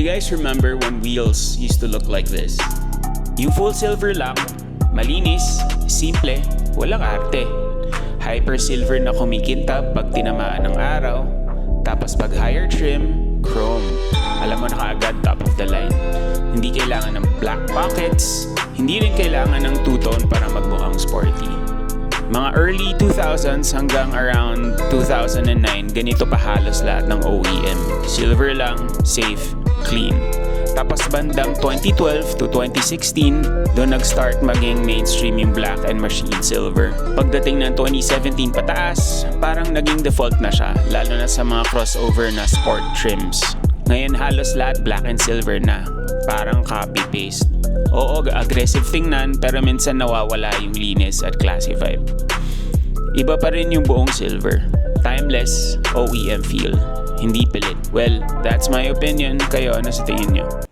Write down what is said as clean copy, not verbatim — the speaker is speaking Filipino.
you guys remember when wheels used to look like this? Yung full silver lang, malinis, simple, walang arte. Hyper silver na kumikintab pag tinamaan ng araw. Tapos pag higher trim, chrome. Alam mo na kaagad, top of the line. Hindi kailangan ng black pockets, hindi rin kailangan ng two-tone para magmukhang sporty. Mga early 2000s hanggang around 2009, ganito pa halos lahat ng OEM. Silver lang, safe, clean. Tapos bandang 2012 to 2016, doon nag-start maging mainstream yung black and machine silver. Pagdating ng 2017 pataas, parang naging default na siya, lalo na sa mga crossover na sport trims. Ngayon halos lahat black and silver na, parang copy-paste. Oo, aggressive tingnan pero minsan nawawala yung linis at classy vibe. Iba pa rin yung buong silver. Timeless, OEM feel. Hindi pilit. Well, that's my opinion. Kayo, ano sa tingin nyo?